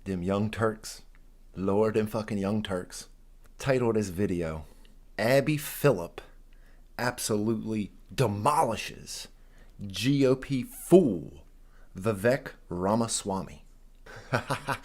Them Young Turks. Lord, them fucking Young Turks. Title of this video, Abby Phillip absolutely demolishes GOP fool Vivek Ramaswamy.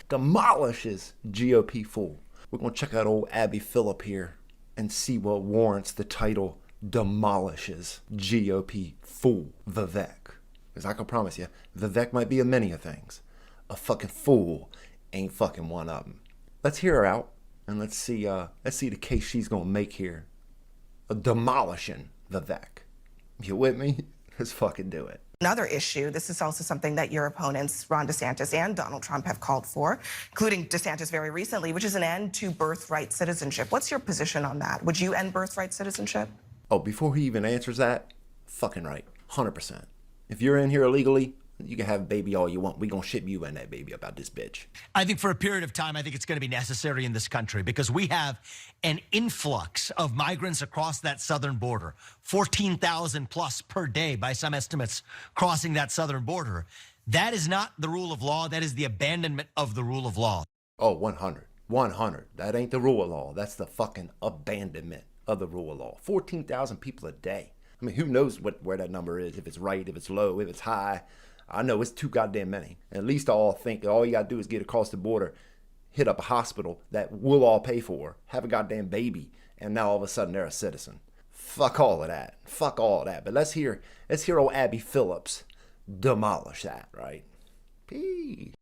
Demolishes GOP fool. We're going to check out old Abby Phillip here and see what warrants the title demolishes GOP fool Vivek. Because I can promise you, Vivek might be a many of things. A fucking fool ain't fucking one of them. Let's hear her out and let's see the case she's going to make here. Demolishing Vivek. You with me? Let's fucking do it. Another issue, this is also something that your opponents, Ron DeSantis and Donald Trump, have called for, including DeSantis very recently, which is an end to birthright citizenship. What's your position on that? Would you end birthright citizenship? Oh, before he even answers that, fucking right, 100%. If you're in here illegally, you can have a baby all you want. We gonna ship you and that baby about this bitch. I think for a period of time, I think it's going to be necessary in this country because we have an influx of migrants across that southern border, 14,000 plus per day by some estimates crossing that southern border. That is not the rule of law. That is the abandonment of the rule of law. Oh, 100. 100. That ain't the rule of law. That's the fucking abandonment of the rule of law. 14,000 people a day. I mean, who knows where that number is, if it's right, if it's low, if it's high. I know it's too goddamn many. At least all think all you gotta do is get across the border, hit up a hospital that we'll all pay for, have a goddamn baby, and now all of a sudden they're a citizen. Fuck all of that. Fuck all of that. But let's hear old Abby Phillips demolish that, right? Pee.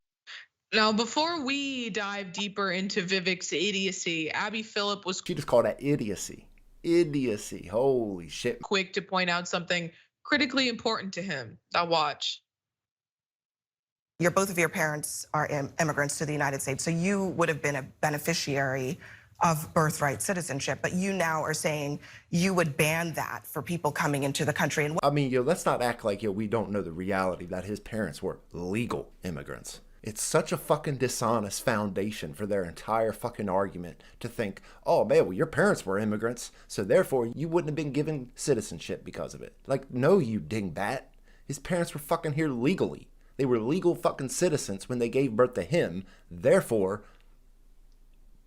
Now, before we dive deeper into Vivek's idiocy, Abby Phillip was She just called that idiocy. Idiocy. Holy shit. quick to point out something critically important to him. Now watch. Both of your parents are immigrants to the United States, so you would have been a beneficiary of birthright citizenship, but you now are saying you would ban that for people coming into the country. And I mean, let's not act like, we don't know the reality that his parents were legal immigrants. It's such a fucking dishonest foundation for their entire fucking argument to think, oh man, well, your parents were immigrants, so therefore you wouldn't have been given citizenship because of it. Like, no, you dingbat. His parents were fucking here legally. They were legal fucking citizens when they gave birth to him. Therefore,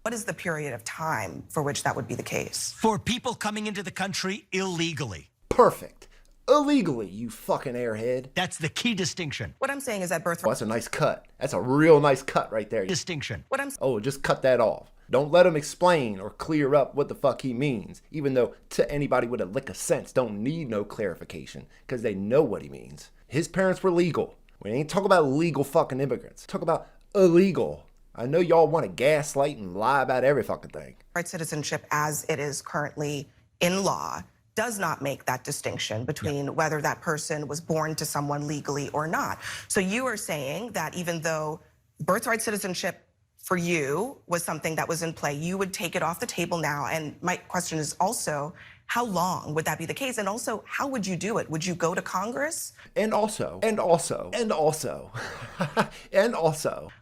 what is the period of time for which that would be the case? For people coming into the country illegally. Perfect. Illegally, you fucking airhead. That's the key distinction. What I'm saying is that birthright. Oh, that's a nice cut. That's a real nice cut right there. Distinction. Oh, just cut that off. Don't let him explain or clear up what the fuck he means, even though to anybody with a lick of sense don't need no clarification because they know what he means. His parents were legal. We ain't talking about legal fucking immigrants. Talk about illegal. I know y'all want to gaslight and lie about every fucking thing. Birthright citizenship, as it is currently in law, does not make that distinction between whether that person was born to someone legally or not. So you are saying that even though birthright citizenship for you was something that was in play, you would take it off the table now. And my question is also, how long would that be the case? And also, how would you do it? Would you go to Congress? And also.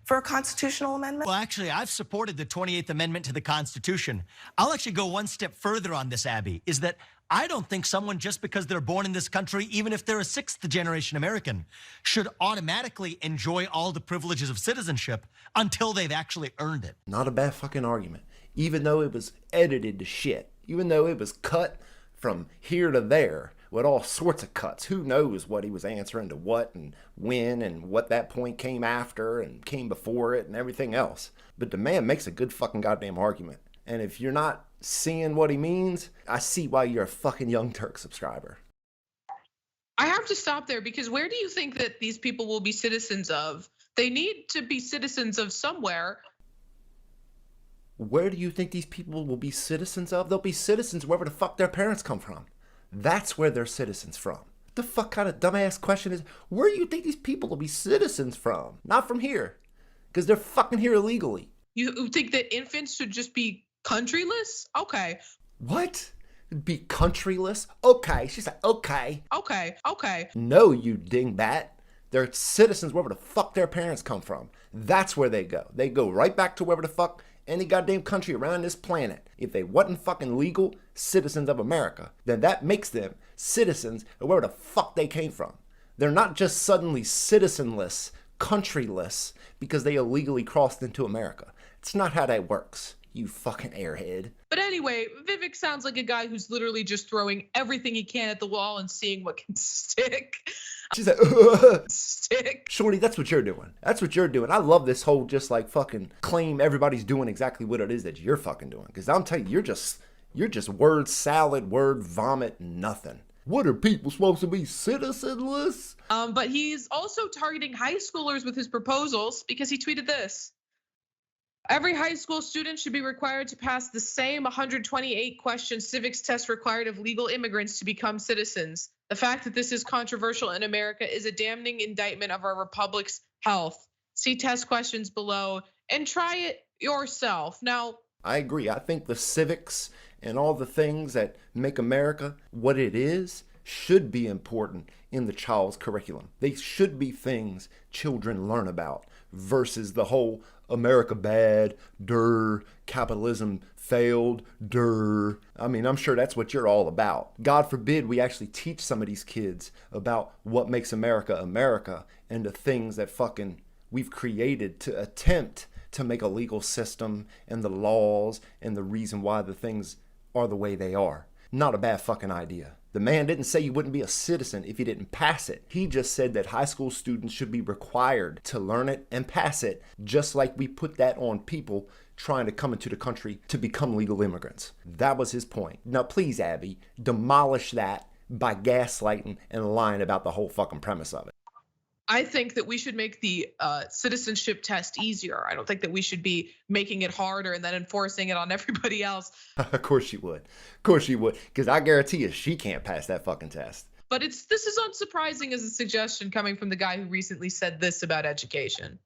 For a constitutional amendment? Well, actually, I've supported the 28th Amendment to the Constitution. I'll actually go one step further on this, Abby, is that I don't think someone, just because they're born in this country, even if they're a sixth-generation American, should automatically enjoy all the privileges of citizenship until they've actually earned it. Not a bad fucking argument. Even though it was edited to shit. Even though it was cut from here to there with all sorts of cuts. Who knows what he was answering to what and when and what that point came after and came before it and everything else. But the man makes a good fucking goddamn argument. And if you're not seeing what he means, I see why you're a fucking Young Turk subscriber. I have to stop there because where do you think that these people will be citizens of? They need to be citizens of somewhere. Where do you think these people will be citizens of? They'll be citizens wherever the fuck their parents come from. That's where they're citizens from. What the fuck kind of dumbass question is, where do you think these people will be citizens from? Not from here. Because they're fucking here illegally. You think that infants should just be countryless? Okay. What? Be countryless? Okay. She said, okay. Okay. No, you dingbat. They're citizens wherever the fuck their parents come from. That's where they go. They go right back to wherever the fuck any goddamn country around this planet. If they wasn't fucking legal citizens of America, then that makes them citizens of wherever the fuck they came from. They're not just suddenly citizenless countryless because they illegally crossed into America. It's not how that works, you fucking airhead. But anyway, Vivek sounds like a guy who's literally just throwing everything he can at the wall and seeing what can stick. She's like, Stick. Shorty, that's what you're doing. That's what you're doing. I love this whole just like fucking claim everybody's doing exactly what it is that you're fucking doing. Because I'm telling you, you're just word salad, word vomit, nothing. What are people supposed to be, citizenless? But he's also targeting high schoolers with his proposals because he tweeted this. Every high school student should be required to pass the same 128 question civics test required of legal immigrants to become citizens. The fact that this is controversial in America is a damning indictment of our republic's health. See test questions below and try it yourself. Now, I agree. I think the civics and all the things that make America what it is should be important in the child's curriculum. They should be things children learn about versus the whole America bad, capitalism failed, I mean, I'm sure that's what you're all about. God forbid we actually teach some of these kids about what makes America America and the things that fucking we've created to attempt to make a legal system and the laws and the reason why the things are the way they are. Not a bad fucking idea. The man didn't say you wouldn't be a citizen if you didn't pass it. He just said that high school students should be required to learn it and pass it, just like we put that on people trying to come into the country to become legal immigrants. That was his point. Now, please, Abby, demolish that by gaslighting and lying about the whole fucking premise of it. I think that we should make the citizenship test easier. I don't think that we should be making it harder and then enforcing it on everybody else. Of course you would. Of course you would. Because I guarantee you she can't pass that fucking test. But this is unsurprising as a suggestion coming from the guy who recently said this about education.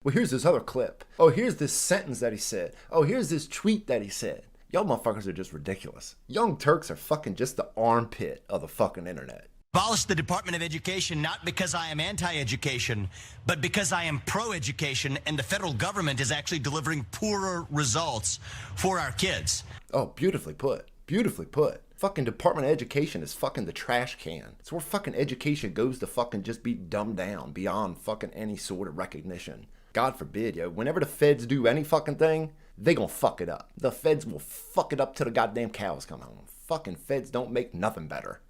Well, here's this other clip. Oh, here's this sentence that he said. Oh, here's this tweet that he said. Y'all motherfuckers are just ridiculous. Young Turks are fucking just the armpit of the fucking internet. Abolish the Department of Education not because I am anti-education, but because I am pro-education and the federal government is actually delivering poorer results for our kids. Oh, beautifully put. Beautifully put. Fucking Department of Education is fucking the trash can. It's where fucking education goes to fucking just be dumbed down beyond fucking any sort of recognition. God forbid, yo. Whenever the feds do any fucking thing, they gonna fuck it up. The feds will fuck it up till the goddamn cows come home. Fucking feds don't make nothing better.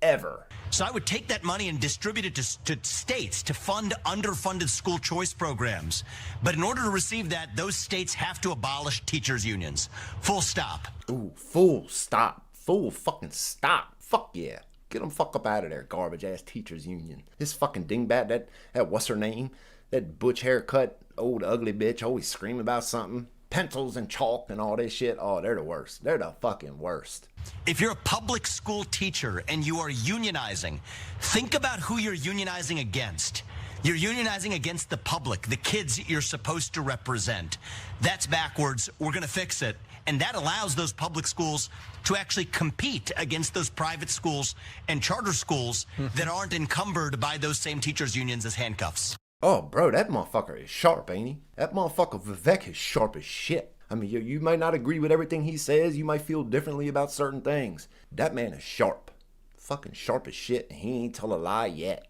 Ever. So I would take that money and distribute it to states to fund underfunded school choice programs. But in order to receive that, those states have to abolish teachers' unions. Full stop. Ooh, full stop. Full fucking stop. Fuck yeah. Get them fuck up out of there, garbage ass teachers' union. This fucking dingbat, that what's her name? That butch haircut, old ugly bitch always screaming about something. Pencils and chalk and all this shit. Oh, they're the worst. They're the fucking worst. If you're a public school teacher and you are unionizing, think about who you're unionizing against. You're unionizing against the public, the kids you're supposed to represent. That's backwards. We're going to fix it. And that allows those public schools to actually compete against those private schools and charter schools that aren't encumbered by those same teachers' unions as handcuffs. Oh, bro, that motherfucker is sharp, ain't he? That motherfucker Vivek is sharp as shit. I mean, you might not agree with everything he says. You might feel differently about certain things. That man is sharp. Fucking sharp as shit, and he ain't tell a lie yet.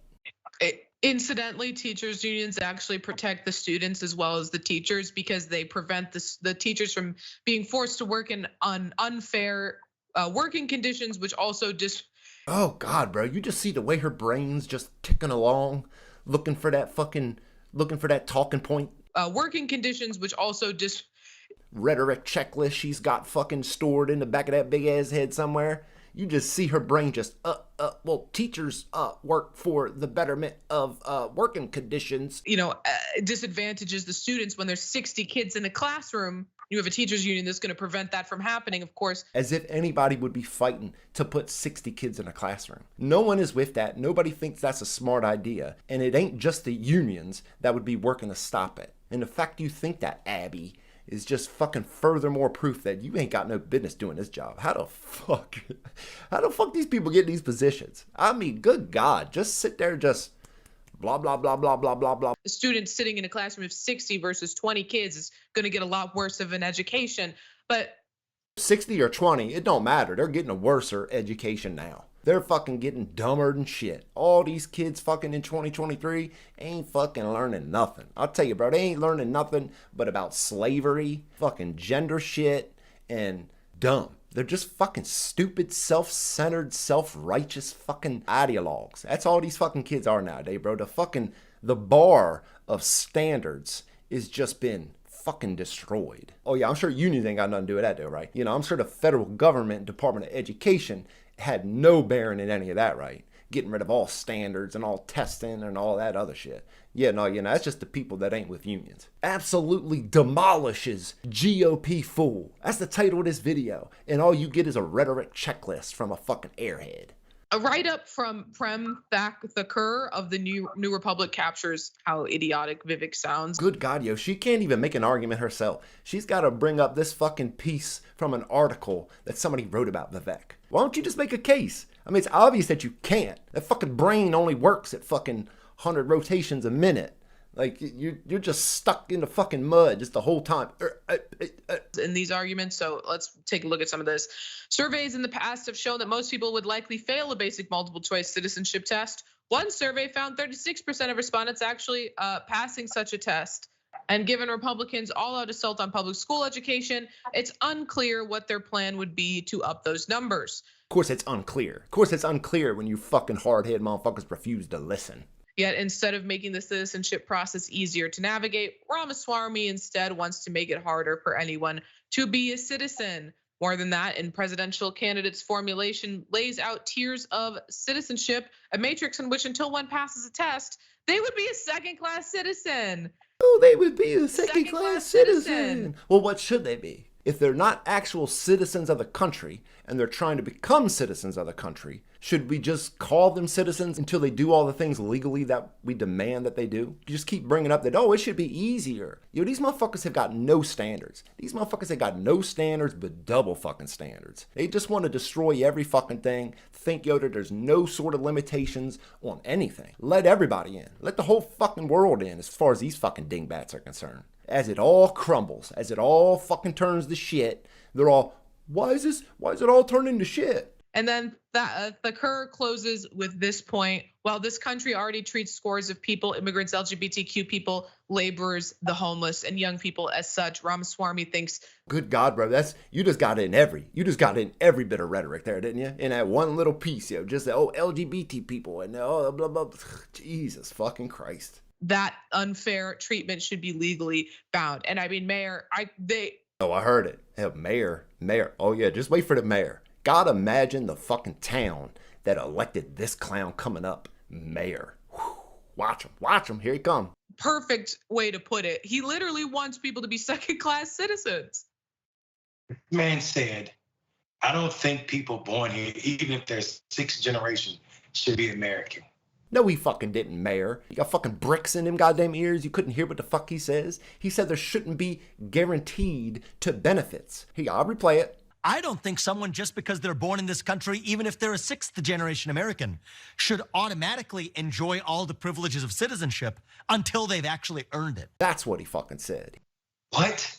Incidentally, teachers' unions actually protect the students as well as the teachers because they prevent the teachers from being forced to work on unfair working conditions, which also Oh, God, bro, you just see the way her brain's just ticking along, looking for that talking point. Working conditions, which also rhetoric checklist she's got fucking stored in the back of that big ass head somewhere. You just see her brain just, well, teachers work for the betterment of working conditions. Disadvantages the students when there's 60 kids in a classroom. You have a teachers union that's going to prevent that from happening, of course. As if anybody would be fighting to put 60 kids in a classroom. No one is with that. Nobody thinks that's a smart idea. And it ain't just the unions that would be working to stop it. And the fact you think that, Abby, is just fucking furthermore proof that you ain't got no business doing this job. How the fuck these people get in these positions? I mean, good God, just sit there, just blah, blah, blah, blah, blah, blah, blah. A student sitting in a classroom of 60 versus 20 kids is going to get a lot worse of an education. But 60 or 20, it don't matter. They're getting a worser education now. They're fucking getting dumber than shit. All these kids fucking in 2023 ain't fucking learning nothing. I'll tell you, bro, they ain't learning nothing but about slavery, fucking gender shit, and dumb. They're just fucking stupid, self-centered, self-righteous fucking ideologues. That's all these fucking kids are nowadays, bro. The bar of standards is just been fucking destroyed. Oh yeah, I'm sure unions ain't got nothing to do with that though, right? You know, I'm sure the federal government, Department of Education, had no bearing in any of that, right? Getting rid of all standards and all testing and all that other shit. Yeah, no, you know, that's just the people that ain't with unions. Absolutely demolishes GOP fool. That's the title of this video. And all you get is a rhetoric checklist from a fucking airhead. A write-up from Prem Thakur of the New Republic captures how idiotic Vivek sounds. Good God, yo, she can't even make an argument herself. She's got to bring up this fucking piece from an article that somebody wrote about Vivek. Why don't you just make a case? I mean, it's obvious that you can't. That fucking brain only works at fucking 100 rotations a minute. Like, you're just stuck in the fucking mud just the whole time. In these arguments, so let's take a look at some of this. Surveys in the past have shown that most people would likely fail a basic multiple choice citizenship test. One survey found 36% of respondents actually passing such a test. And given Republicans' all-out assault on public school education, it's unclear what their plan would be to up those numbers. Of course it's unclear. Of course it's unclear when you fucking hard-headed motherfuckers refuse to listen. Yet instead of making the citizenship process easier to navigate, Ramaswamy instead wants to make it harder for anyone to be a citizen. More than that, in presidential candidates' formulation lays out tiers of citizenship, a matrix in which until one passes a test, they would be a second-class citizen. Oh, they would be a second-class citizen. Well, what should they be? If they're not actual citizens of the country and they're trying to become citizens of the country, should we just call them citizens until they do all the things legally that we demand that they do? You just keep bringing up that, oh, it should be easier. Yo, these motherfuckers have got no standards. These motherfuckers have got no standards but double fucking standards. They just want to destroy every fucking thing. Think, yo, that there's no sort of limitations on anything. Let everybody in. Let the whole fucking world in as far as these fucking dingbats are concerned. As it all crumbles, as it all fucking turns to shit, they're all, why is it all turning to shit? And then Thakur closes with this point. While this country already treats scores of people, immigrants, LGBTQ people, laborers, the homeless, and young people as such, Ramaswamy thinks. Good God, bro, you just got in every bit of rhetoric there, didn't you? In that one little piece, yo, just the LGBT people and blah blah blah. Jesus fucking Christ. That unfair treatment should be legally bound. And I mean, Mayor, I heard it. Hell, Mayor. Oh yeah, just wait for the mayor. God, imagine the fucking town that elected this clown coming up. Mayor. Whew. Watch him. Here he come. Perfect way to put it. He literally wants people to be second-class citizens. Man said, I don't think people born here, even if they're sixth generation, should be American. No, he fucking didn't, Mayor. You got fucking bricks in them goddamn ears. You couldn't hear what the fuck he says. He said there shouldn't be guaranteed to benefits. Here, I'll replay it. I don't think someone, just because they're born in this country, even if they're a sixth generation American, should automatically enjoy all the privileges of citizenship until they've actually earned it. That's what he fucking said. What?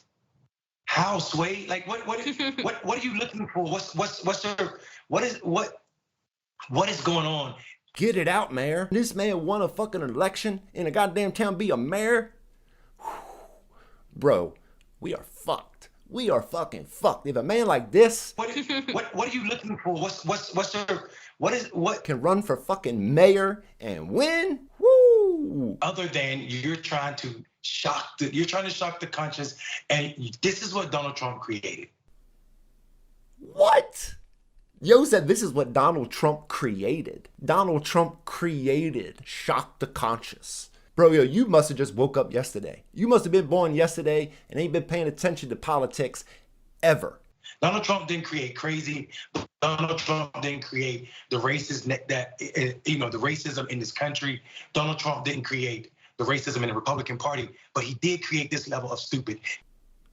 How, Sway? Like what are you looking for? What is going on? Get it out, Mayor. This man won a fucking election in a goddamn town, be a mayor? Whew. Bro, we are fucked. We are fucking fucked. If a man like this, what are you looking for? What can run for fucking mayor and win? Woo! Other than you're trying to shock the conscience, and this is what Donald Trump created. What? Yo said this is what Donald Trump created. Donald Trump created shock the conscious. Bro, yo, you must have just woke up yesterday. You must have been born yesterday and ain't been paying attention to politics ever. Donald Trump didn't create crazy. Donald Trump didn't create the racism the racism in this country. Donald Trump didn't create the racism in the Republican Party, but he did create this level of stupid.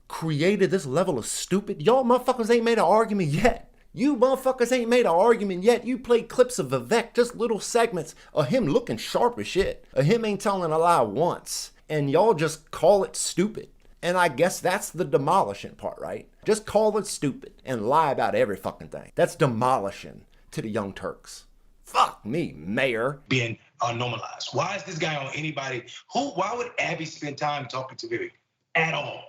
Created this level of stupid? Y'all motherfuckers ain't made an argument yet. You motherfuckers ain't made an argument yet. You played clips of Vivek, just little segments of him looking sharp as shit. Of him ain't telling a lie once. And y'all just call it stupid. And I guess that's the demolishing part, right? Just call it stupid and lie about every fucking thing. That's demolishing. to the Young Turks. Fuck me, Mayor. Being normalized. Why is this guy on anybody? Why would Abby spend time talking to Vivek at all?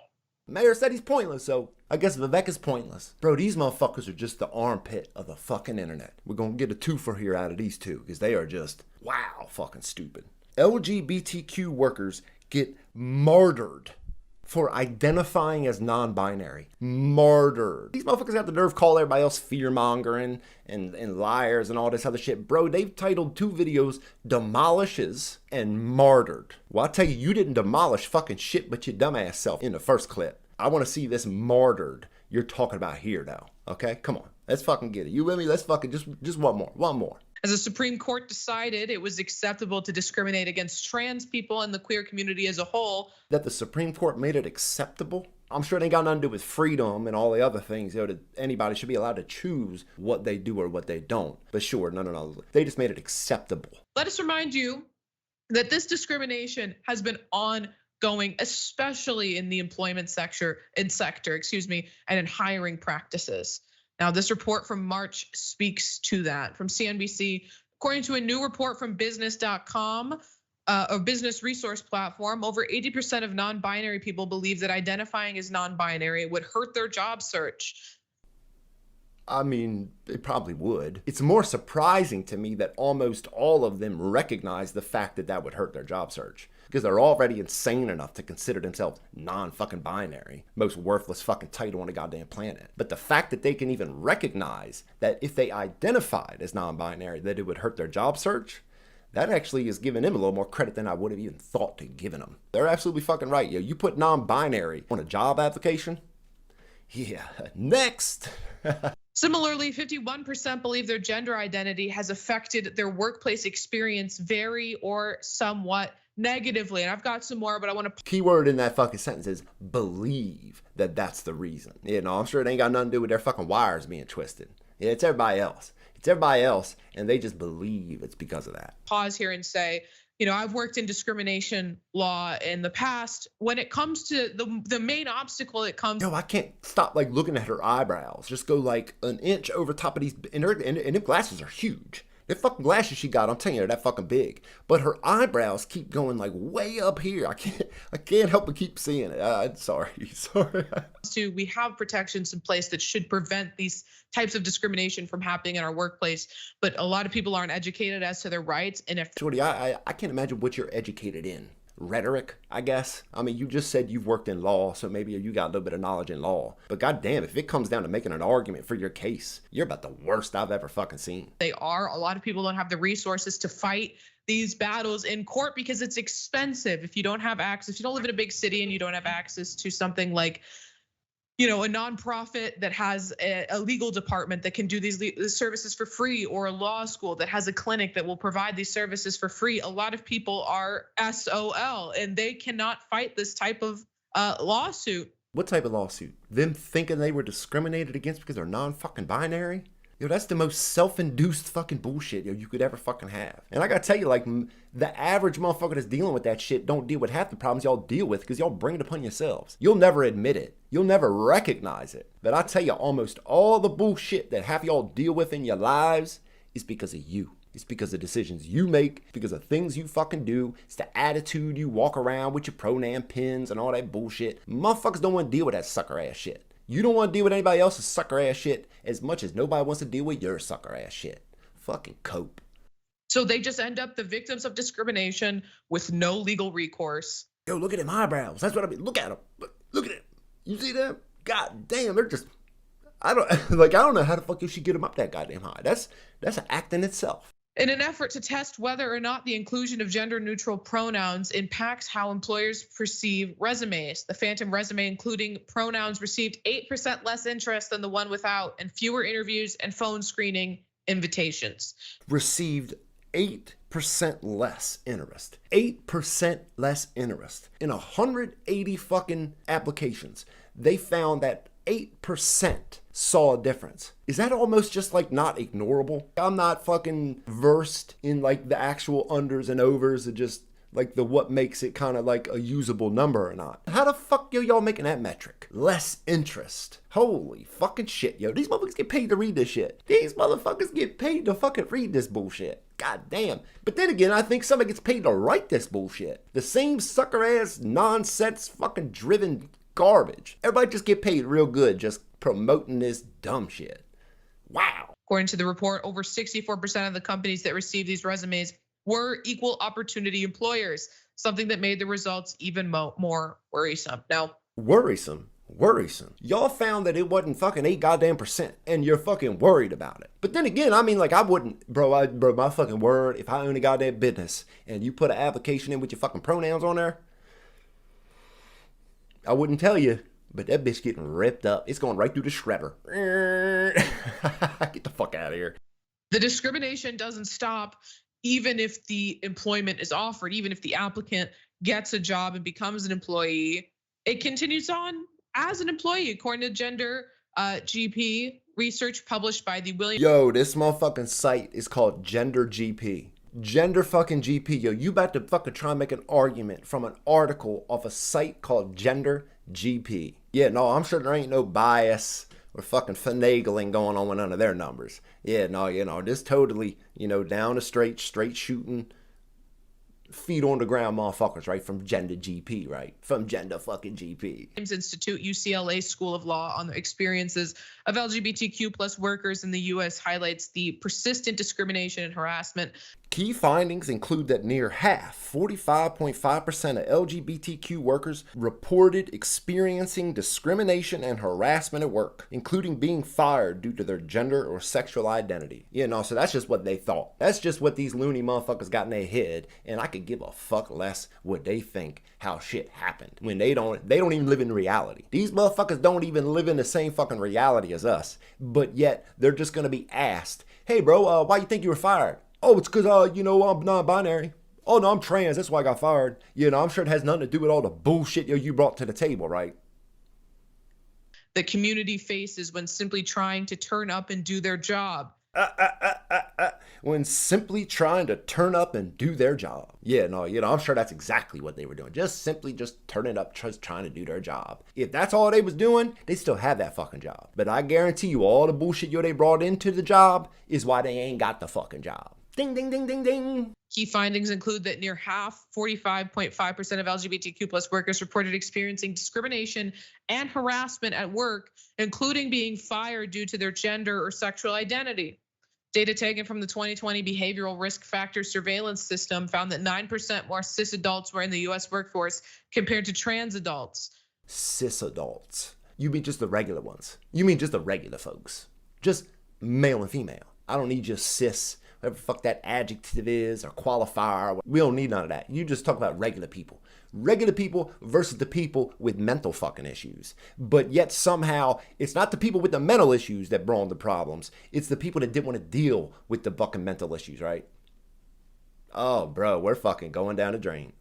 Mayor said he's pointless, so I guess Vivek is pointless. Bro, these motherfuckers are just the armpit of the fucking internet. We're gonna get a twofer here out of these two, because they are just, wow, fucking stupid. LGBTQ workers get martyred for identifying as non-binary. Martyred. These motherfuckers have the nerve to call everybody else fear-mongering and liars and all this other shit. Bro, they've titled 2 videos Demolishes and Martyred. Well, I tell you, you didn't demolish fucking shit but your dumbass self in the first clip. I want to see this martyred you're talking about here though. Okay? Come on. Let's fucking get it. You with me? Let's fucking just one more. One more. As the Supreme Court decided it was acceptable to discriminate against trans people and the queer community as a whole. That the Supreme Court made it acceptable? I'm sure it ain't got nothing to do with freedom and all the other things. You know, that anybody should be allowed to choose what they do or what they don't. But sure, no. They just made it acceptable. Let us remind you that this discrimination has been ongoing, especially in the employment sector, and in hiring practices. Now, this report from March speaks to that. From CNBC, according to a new report from business.com, a business resource platform, over 80% of non-binary people believe that identifying as non-binary would hurt their job search. I mean, it probably would. It's more surprising to me that almost all of them recognize the fact that that would hurt their job search. Because they're already insane enough to consider themselves non-fucking binary. Most worthless fucking title on the goddamn planet. But the fact that they can even recognize that if they identified as non-binary, that it would hurt their job search, that actually is giving them a little more credit than I would have even thought to giving them. They're absolutely fucking right. Yo, you put non-binary on a job application? Yeah, next. Similarly, 51% believe their gender identity has affected their workplace experience very or somewhat negatively. And I've got some more, but I want to... Keyword in that fucking sentence is believe that that's the reason. You know, I'm sure it ain't got nothing to do with their fucking wires being twisted. Yeah, it's everybody else. It's everybody else, and they just believe it's because of that. Pause here and say, you know, I've worked in discrimination law in the past. When it comes to the main obstacle, it comes... Yo, I can't stop like looking at her eyebrows. Just go like an inch over top of these, and them glasses are huge. The fucking glasses she got, I'm telling you, they're that fucking big. But her eyebrows keep going like way up here. I can't help but keep seeing it. Sorry. We have protections in place that should prevent these types of discrimination from happening in our workplace. But a lot of people aren't educated as to their rights. And if... Shorty, I can't imagine what you're educated in. Rhetoric, I guess. I mean, you just said you've worked in law, so maybe you got a little bit of knowledge in law. But goddamn, if it comes down to making an argument for your case, you're about the worst I've ever fucking seen. They are. A lot of people don't have the resources to fight these battles in court because it's expensive. If you don't have access, if you don't live in a big city and you don't have access to something like, you know, a nonprofit that has a legal department that can do these services for free, or a law school that has a clinic that will provide these services for free. A lot of people are SOL and they cannot fight this type of lawsuit. What type of lawsuit? Them thinking they were discriminated against because they're non-fucking binary? Yo, that's the most self-induced fucking bullshit, yo, you could ever fucking have. And I gotta tell you, like, the average motherfucker that's dealing with that shit don't deal with half the problems y'all deal with because y'all bring it upon yourselves. You'll never admit it. You'll never recognize it. But I tell you, almost all the bullshit that half y'all deal with in your lives is because of you. It's because of decisions you make, because of things you fucking do. It's the attitude you walk around with your pronoun pins and all that bullshit. Motherfuckers don't want to deal with that sucker ass shit. You don't want to deal with anybody else's sucker ass shit as much as nobody wants to deal with your sucker ass shit. Fucking cope. So they just end up the victims of discrimination with no legal recourse. Yo, look at them eyebrows. That's what I mean. Look at them. Look at it. You see them? God damn, they're just... I don't know how the fuck you should get them up that goddamn high. That's an act in itself. In an effort to test whether or not the inclusion of gender-neutral pronouns impacts how employers perceive resumes, the phantom resume including pronouns received 8% less interest than the one without, and fewer interviews and phone screening invitations. Received 8% less interest. 8% less interest. In 180 fucking applications, they found that 8% saw a difference. Is that almost just like not ignorable? I'm not fucking versed in like the actual unders and overs of just Like what makes it kind of like a usable number or not. How the fuck y'all making that metric? Less interest. Holy fucking shit, yo. These motherfuckers get paid to read this shit. These motherfuckers get paid to fucking read this bullshit. God damn. But then again, I think somebody gets paid to write this bullshit. The same sucker ass nonsense fucking driven garbage. Everybody just get paid real good just promoting this dumb shit. Wow. According to the report, over 64% of the companies that received these resumes were equal opportunity employers, something that made the results even more worrisome. Now, worrisome. Y'all found that it wasn't fucking 8% and you're fucking worried about it. But then again, I mean, like I wouldn't, bro, my fucking word, if I own a goddamn business and you put an application in with your fucking pronouns on there, I wouldn't tell you, but that bitch getting ripped up. It's going right through the shredder. Get the fuck out of here. The discrimination doesn't stop even if the employment is offered, even if the applicant gets a job and becomes an employee, it continues on as an employee, according to Gender GP research published by the William. Yo, this motherfucking site is called Gender GP. Gender fucking GP. Yo, you about to fucking try and make an argument from an article off a site called Gender GP. Yeah, no, I'm sure there ain't no bias or fucking finagling going on with none of their numbers. Yeah, no, you know, this totally, you know, down the straight shooting, feet on the ground motherfuckers, right? From Gender GP, right? From Gender fucking GP. Institute, UCLA School of Law on the experiences of LGBTQ plus workers in the US highlights the persistent discrimination and harassment. Key findings include that near half, 45.5% of LGBTQ workers reported experiencing discrimination and harassment at work, including being fired due to their gender or sexual identity. You know, so that's just what they thought. That's just what these loony motherfuckers got in their head, and I could give a fuck less what they think how shit happened when they don't even live in reality. These motherfuckers don't even live in the same fucking reality as us, but yet they're just gonna be asked, hey bro, why you think you were fired? Oh, it's because, you know, I'm non-binary. Oh, no, I'm trans. That's why I got fired. You know, I'm sure it has nothing to do with all the bullshit you brought to the table, right? The community faces when simply trying to turn up and do their job. When simply trying to turn up and do their job. Yeah, no, you know, I'm sure that's exactly what they were doing. Just turning up, just trying to do their job. If that's all they was doing, they still have that fucking job. But I guarantee you all the bullshit they brought into the job is why they ain't got the fucking job. Ding, ding, ding, ding, ding. Key findings include that near half, 45.5% of LGBTQ plus workers reported experiencing discrimination and harassment at work, including being fired due to their gender or sexual identity. Data taken from the 2020 Behavioral Risk Factor Surveillance System found that 9% more cis adults were in the US workforce compared to trans adults. Cis adults? You mean just the regular ones? You mean just the regular folks? Just male and female? I don't need just cis, whatever the fuck that adjective is or qualifier. We don't need none of that. You just talk about regular people. Regular people versus the people with mental fucking issues. But yet somehow it's not the people with the mental issues that brought the problems. It's the people that didn't want to deal with the fucking mental issues, right? Oh, bro, we're fucking going down the drain.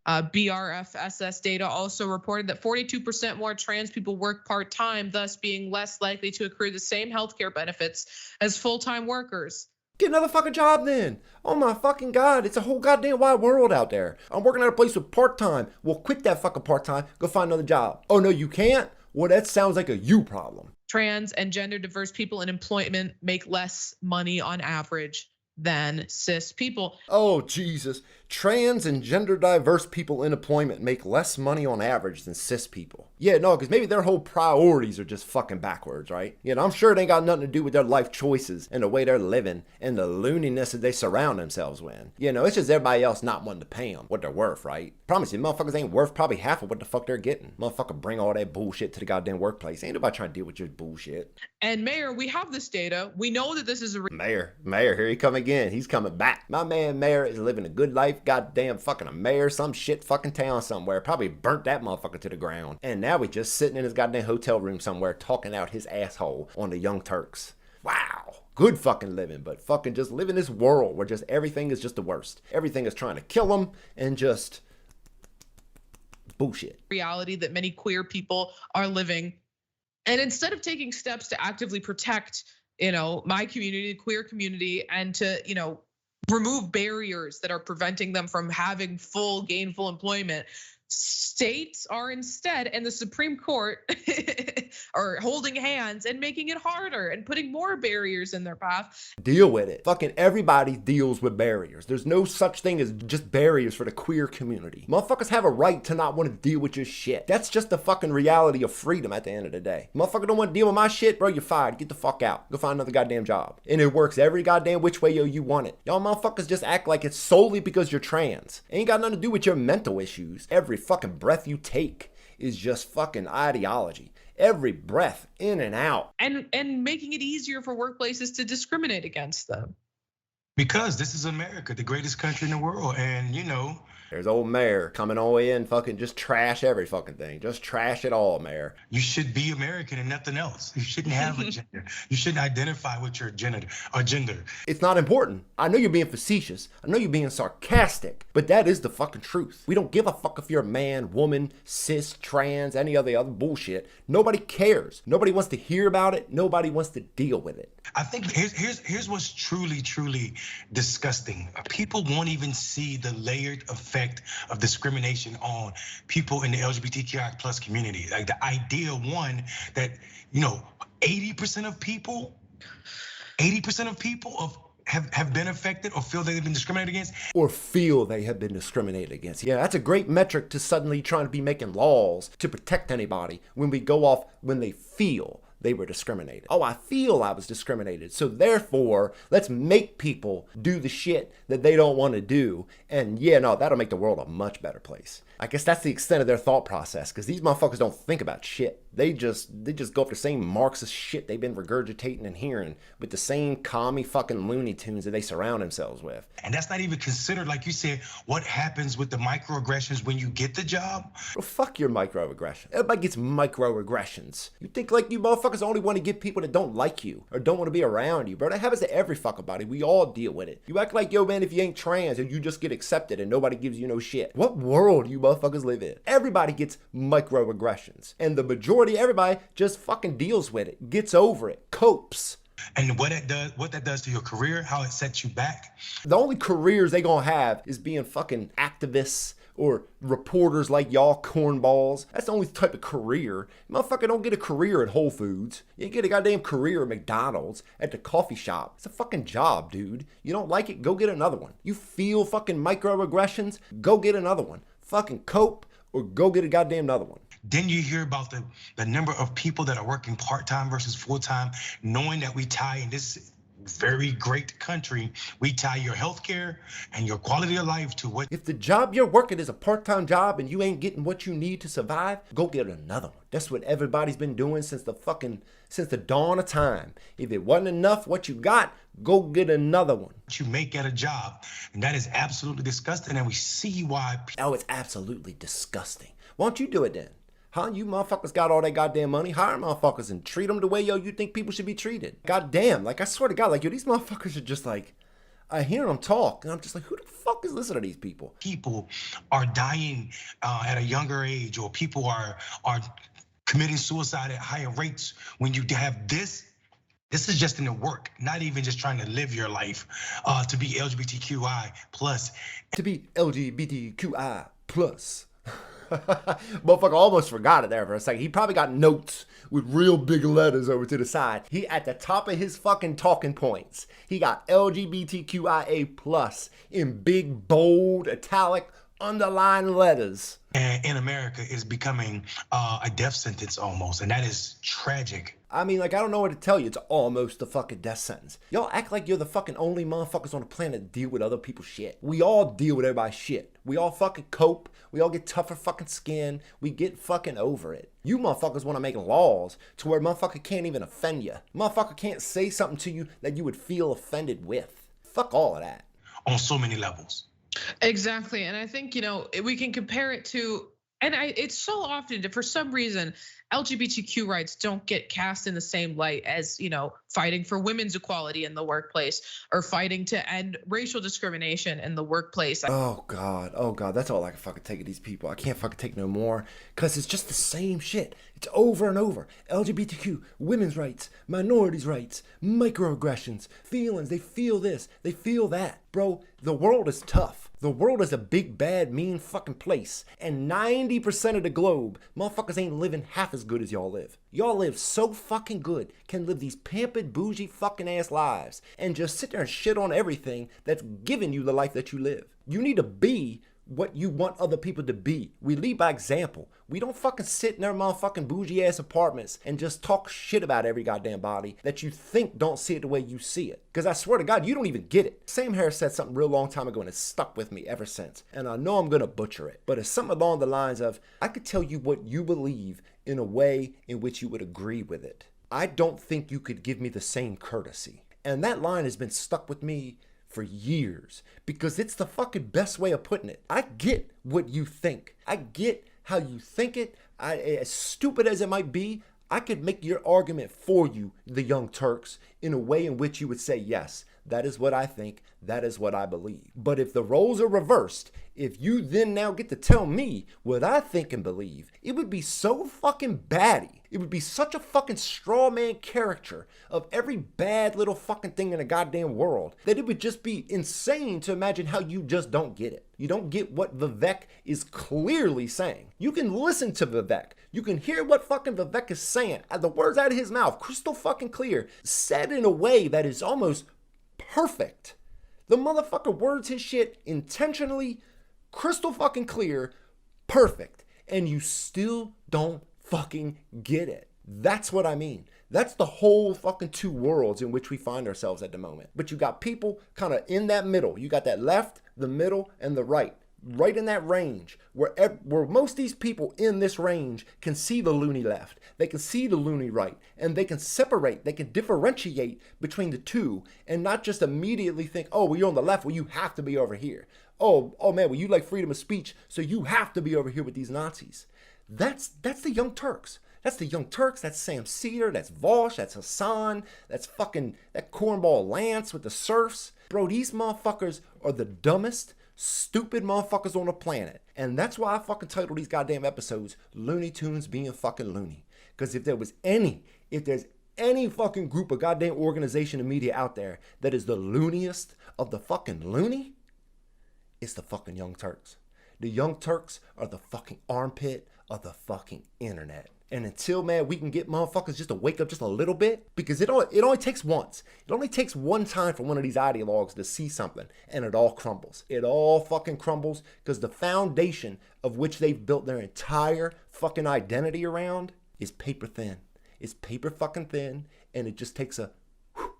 BRFSS data also reported that 42% more trans people work part-time, thus being less likely to accrue the same healthcare benefits as full-time workers. Get another fucking job then. Oh my fucking God, it's a whole goddamn wide world out there. I'm working at a place with part-time. Well, quit that fucking part-time, go find another job. Oh no, you can't? Well, that sounds like a you problem. Trans and gender diverse people in employment make less money on average than cis people. Oh, Jesus. Trans and gender diverse people in employment make less money on average than cis people. Yeah, no, because maybe their whole priorities are just fucking backwards, right? You know, I'm sure it ain't got nothing to do with their life choices and the way they're living and the looniness that they surround themselves with. You know, it's just everybody else not wanting to pay them what they're worth, right? Promise you, motherfuckers ain't worth probably half of what the fuck they're getting. Motherfucker bring all that bullshit to the goddamn workplace. Ain't nobody trying to deal with your bullshit. And Mayor, we have this data. We know that this is a Mayor, here he come again. He's coming back. My man Mayor is living a good life. Goddamn fucking a mayor, some shit fucking town somewhere. Probably burnt that motherfucker to the ground. And now we just sitting in his goddamn hotel room somewhere talking out his asshole on the Young Turks. Wow. Good fucking living, but fucking just live in this world where just everything is just the worst. Everything is trying to kill him and just bullshit. Reality that many queer people are living. And instead of taking steps to actively protect, my community, the queer community, and to, remove barriers that are preventing them from having full gainful employment. States are instead, and the Supreme Court are holding hands and making it harder and putting more barriers in their path. Deal with it. Fucking everybody deals with barriers. There's no such thing as just barriers for the queer community. Motherfuckers have a right to not want to deal with your shit. That's just the fucking reality of freedom at the end of the day. Motherfucker don't want to deal with my shit, bro, you're fired. Get the fuck out. Go find another goddamn job. And it works every goddamn which way you want it. Y'all motherfuckers just act like it's solely because you're trans. Ain't got nothing to do with your mental issues. Every fucking breath you take is just fucking ideology. Every breath in and out. And making it easier for workplaces to discriminate against them. Because this is America, the greatest country in the world. And there's old Mayor coming all in, fucking just trash every fucking thing. Just trash it all, Mayor. You should be American and nothing else. You shouldn't have a gender. You shouldn't identify with your gender. It's not important. I know you're being facetious. I know you're being sarcastic, but that is the fucking truth. We don't give a fuck if you're a man, woman, cis, trans, any other bullshit. Nobody cares. Nobody wants to hear about it. Nobody wants to deal with it. I think here's what's truly disgusting. People won't even see the layered effect of discrimination on people in the LGBTQI plus community. Like the idea, one, that 80% of people have been affected or feel they've been discriminated against. Or feel they have been discriminated against. Yeah, that's a great metric to suddenly trying to be making laws to protect anybody when we go off when they feel they were discriminated. Oh, I feel I was discriminated. So therefore, let's make people do the shit that they don't want to do. And yeah, no, that'll make the world a much better place. I guess that's the extent of their thought process, because these motherfuckers don't think about shit. They just go off the same Marxist shit they've been regurgitating and hearing with the same commie fucking Looney Tunes that they surround themselves with. And that's not even considered, like you said, what happens with the microaggressions when you get the job. Well, fuck your microaggression. Everybody gets microaggressions. You think like you motherfuckers only want to get people that don't like you or don't want to be around you, bro. That happens to every fucking body. We all deal with it. You act like, yo, man, if you ain't trans and you just get accepted and nobody gives you no shit. What world do you motherfuckers live in? Everybody gets microaggressions. And the majority, everybody just fucking deals with it, gets over it, copes. And what that does to your career, how it sets you back. The only careers they gonna have is being fucking activists or reporters like y'all cornballs. That's the only type of career. Motherfucker don't get a career at Whole Foods. You get a goddamn career at McDonald's, at the coffee shop. It's a fucking job, dude. You don't like it, go get another one. You feel fucking microaggressions, go get another one. Fucking cope or go get a goddamn another one. Then you hear about the number of people that are working part-time versus full-time, knowing that we tie in this very great country, we tie your healthcare and your quality of life to what. If the job you're working is a part-time job and you ain't getting what you need to survive, go get another one. That's what everybody's been doing since the dawn of time. If it wasn't enough what you got, go get another one. You make at a job, and that is absolutely disgusting, and we see why. Oh, it's absolutely disgusting. Why don't you do it then? Huh? You motherfuckers got all that goddamn money. Hire motherfuckers and treat them the way, you think people should be treated. Goddamn, like, I swear to God, like, these motherfuckers are just like, I hear them talk, and I'm just like, who the fuck is listening to these people? People are dying at a younger age, or people are committing suicide at higher rates when you have this. This is just in the work, not even just trying to live your life, to be LGBTQI plus. To be LGBTQI plus. Motherfucker almost forgot it there for a second. He probably got notes with real big letters over to the side. He at the top of his fucking talking points. He got LGBTQIA plus in big, bold, italic, underlined letters. And in America is becoming a death sentence almost, and that is tragic. I mean, like, I don't know what to tell you. It's almost a fucking death sentence. Y'all act like you're the fucking only motherfuckers on the planet that deal with other people's shit. We all deal with everybody's shit. We all fucking cope. We all get tougher fucking skin. We get fucking over it. You motherfuckers want to make laws to where motherfucker can't even offend you. Motherfucker can't say something to you that you would feel offended with. Fuck all of that. On so many levels. Exactly, and I think, we can compare it to, and it's so often, for some reason, LGBTQ rights don't get cast in the same light as, fighting for women's equality in the workplace, or fighting to end racial discrimination in the workplace. Oh God, that's all I can fucking take of these people. I can't fucking take no more, because it's just the same shit. It's over and over. LGBTQ, women's rights, minorities' rights, microaggressions, feelings. They feel this, they feel that. Bro, the world is tough. The world is a big, bad, mean fucking place. And 90% of the globe, motherfuckers ain't living half as good as y'all live. Y'all live so fucking good, can live these pampered, bougie fucking ass lives, and just sit there and shit on everything that's giving you the life that you live. You need to be what you want other people to be. We lead by example. We don't fucking sit in their motherfucking bougie ass apartments and just talk shit about every goddamn body that you think don't see it the way you see it. Because I swear to God, you don't even get it. Sam Harris said something real long time ago and it's stuck with me ever since. And I know I'm gonna butcher it, but it's something along the lines of, I could tell you what you believe in a way in which you would agree with it. I don't think you could give me the same courtesy. And that line has been stuck with me for years, because it's the fucking best way of putting it. I get what you think. I get how you think it. As stupid as it might be, I could make your argument for you, the Young Turks, in a way in which you would say, yes, that is what I think, that is what I believe. But if the roles are reversed, if you then now get to tell me what I think and believe, it would be so fucking batty. It would be such a fucking straw man caricature of every bad little fucking thing in the goddamn world that it would just be insane to imagine how you just don't get it. You don't get what Vivek is clearly saying. You can listen to Vivek. You can hear what fucking Vivek is saying. The words out of his mouth, crystal fucking clear, said in a way that is almost perfect. The motherfucker words his shit intentionally, crystal fucking clear, perfect. And you still don't fucking get it. That's what I mean. That's the whole fucking two worlds in which we find ourselves at the moment. But you got people kind of in that middle. You got that left, the middle, and the right. Right in that range where most of these people in this range can see the Looney left, they can see the Looney right, and they can separate, they can differentiate between the two and not just immediately think, oh, well, you're on the left, well, you have to be over here. Oh man, well, you like freedom of speech, so you have to be over here with these Nazis. That's the Young Turks. That's the Young Turks, that's Sam Cedar, that's Vosh, that's Hassan, that's fucking that cornball Lance with the serfs. Bro, these motherfuckers are the dumbest, stupid motherfuckers on the planet. And that's why I fucking title these goddamn episodes Looney Tunes being fucking loony. Because if there's any fucking group of goddamn organization and media out there that is the looniest of the fucking loony, it's the fucking Young Turks. The Young Turks are the fucking armpit of the fucking internet. And until, man, we can get motherfuckers just to wake up just a little bit, because it only takes once. It only takes one time for one of these ideologues to see something, and it all crumbles. It all fucking crumbles, because the foundation of which they've built their entire fucking identity around is paper thin. It's paper fucking thin, and it just takes a whew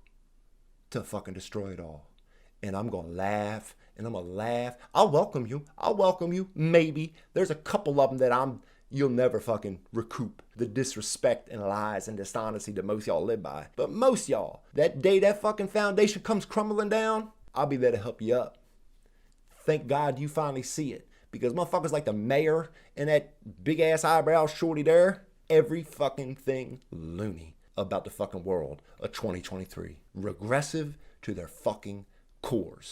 to fucking destroy it all. And I'm gonna laugh, and I'm gonna laugh. I'll welcome you, maybe. There's a couple of them that you'll never fucking recoup the disrespect and lies and dishonesty that most y'all live by. But most y'all, that day that fucking foundation comes crumbling down, I'll be there to help you up. Thank God you finally see it. Because motherfuckers like the mayor and that big ass eyebrow shorty there, every fucking thing loony about the fucking world of 2023. Regressive to their fucking cores.